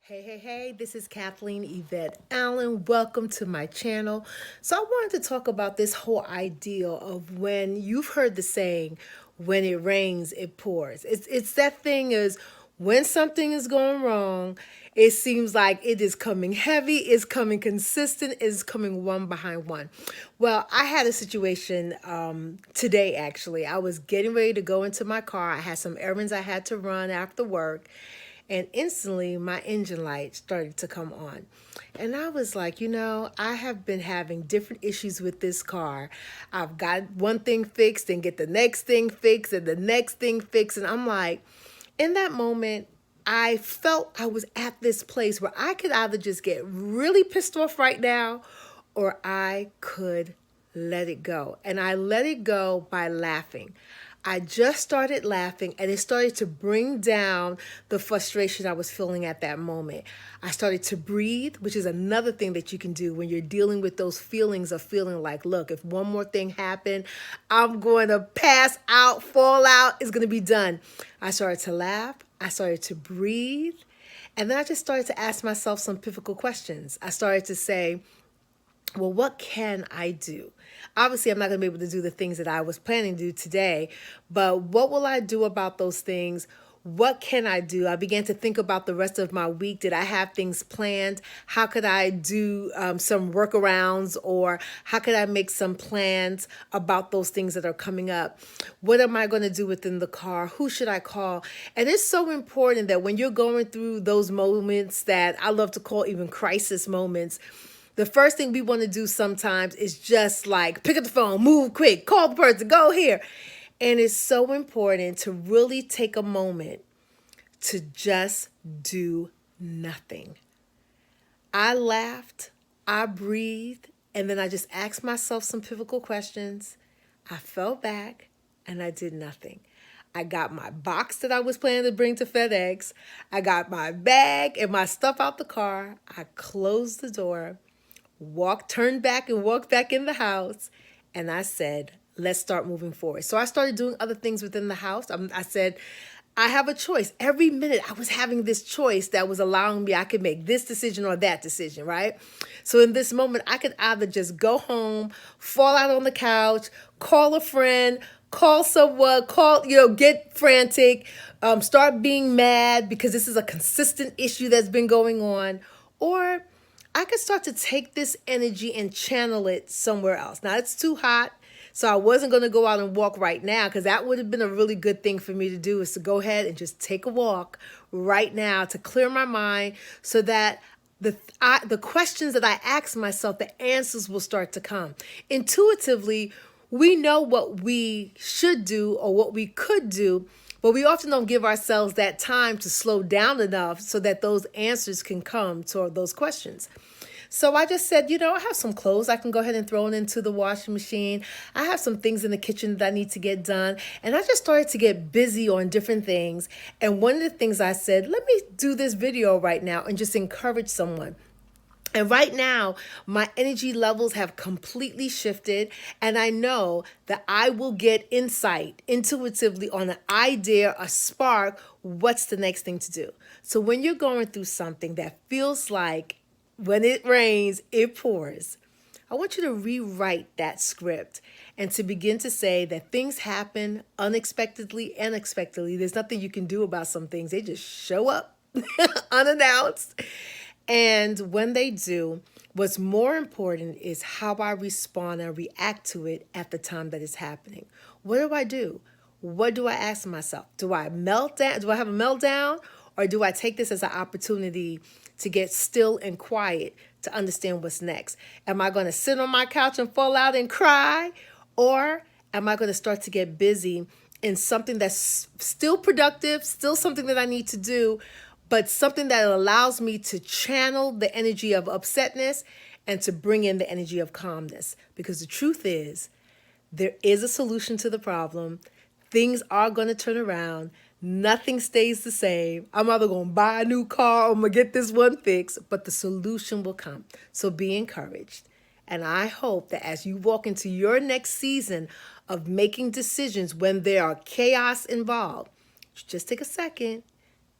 Hey, this is Kathleen Yvette Allen. Welcome to my channel. So, I wanted to talk about this whole idea of when you've heard the saying, when it rains, it pours. It's that thing is when something is going wrong, it seems like it is coming heavy, it's coming consistent, it's coming one behind one. Well, I had a situation today actually. I was getting ready to go into my car. I had some errands I had to run after work and instantly my engine light started to come on. And I was like, I have been having different issues with this car. I've got one thing fixed and get the next thing fixed and the next thing fixed. And I'm like, in that moment, I felt I was at this place where I could either just get really pissed off right now or I could let it go. And I let it go by laughing. I just started laughing and it started to bring down the frustration I was feeling at that moment. I started to breathe, which is another thing that you can do when you're dealing with those feelings of feeling like, look, if one more thing happened, I'm going to pass out, fall out, it's going to be done. I started to laugh. I started to breathe. And then I just started to ask myself some pivotal questions. I started to say, well, what can I do? Obviously, I'm not going to be able to do the things that I was planning to do today, but what will I do about those things? What can I do? I began to think about the rest of my week. Did I have things planned? How could I do some workarounds, or how could I make some plans about those things that are coming up? What am I going to do within the car? Who should I call? And it's so important that when you're going through those moments that I love to call even crisis moments, the first thing we want to do sometimes is just like pick up the phone, move quick, call the person, go here. And it's so important to really take a moment to just do nothing. I laughed, I breathed, and then I just asked myself some pivotal questions. I fell back and I did nothing. I got my box that I was planning to bring to FedEx. I got my bag and my stuff out the car. I closed the door, turned back and walked back in the house. And I said, let's start moving forward. So I started doing other things within the house. I said, I have a choice. Every minute I was having this choice that was allowing me, I could make this decision or that decision, right? So in this moment, I could either just go home, fall out on the couch, call a friend, call someone, get frantic, start being mad because this is a consistent issue that's been going on, or I could start to take this energy and channel it somewhere else. Now, it's too hot, so I wasn't going to go out and walk right now, because that would have been a really good thing for me to do, is to go ahead and just take a walk right now to clear my mind, so that the questions that I ask myself, the answers will start to come. Intuitively, we know what we should do or what we could do, but we often don't give ourselves that time to slow down enough so that those answers can come to those questions. So I just said, I have some clothes. I can go ahead and throw it into the washing machine. I have some things in the kitchen that I need to get done. And I just started to get busy on different things. And one of the things I said, let me do this video right now and just encourage someone. And right now, my energy levels have completely shifted, and I know that I will get insight intuitively on an idea, a spark, what's the next thing to do. So when you're going through something that feels like when it rains, it pours, I want you to rewrite that script and to begin to say that things happen unexpectedly and expectedly. There's nothing you can do about some things. They just show up unannounced. And when they do, what's more important is how I respond and react to it at the time that it's happening. What do I do? What do I ask myself? Do I melt down? Do I have a meltdown? Or do I take this as an opportunity to get still and quiet to understand what's next? Am I going to sit on my couch and fall out and cry? Or am I going to start to get busy in something that's still productive, still something that I need to do, but something that allows me to channel the energy of upsetness and to bring in the energy of calmness? Because the truth is, there is a solution to the problem. Things are going to turn around. Nothing stays the same. I'm either going to buy a new car or I'm going to get this one fixed, but the solution will come. So be encouraged. And I hope that as you walk into your next season of making decisions when there are chaos involved, just take a second.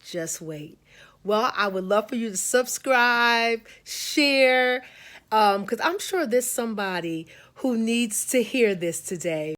Just wait. Well, I would love for you to subscribe, share, because I'm sure there's somebody who needs to hear this today.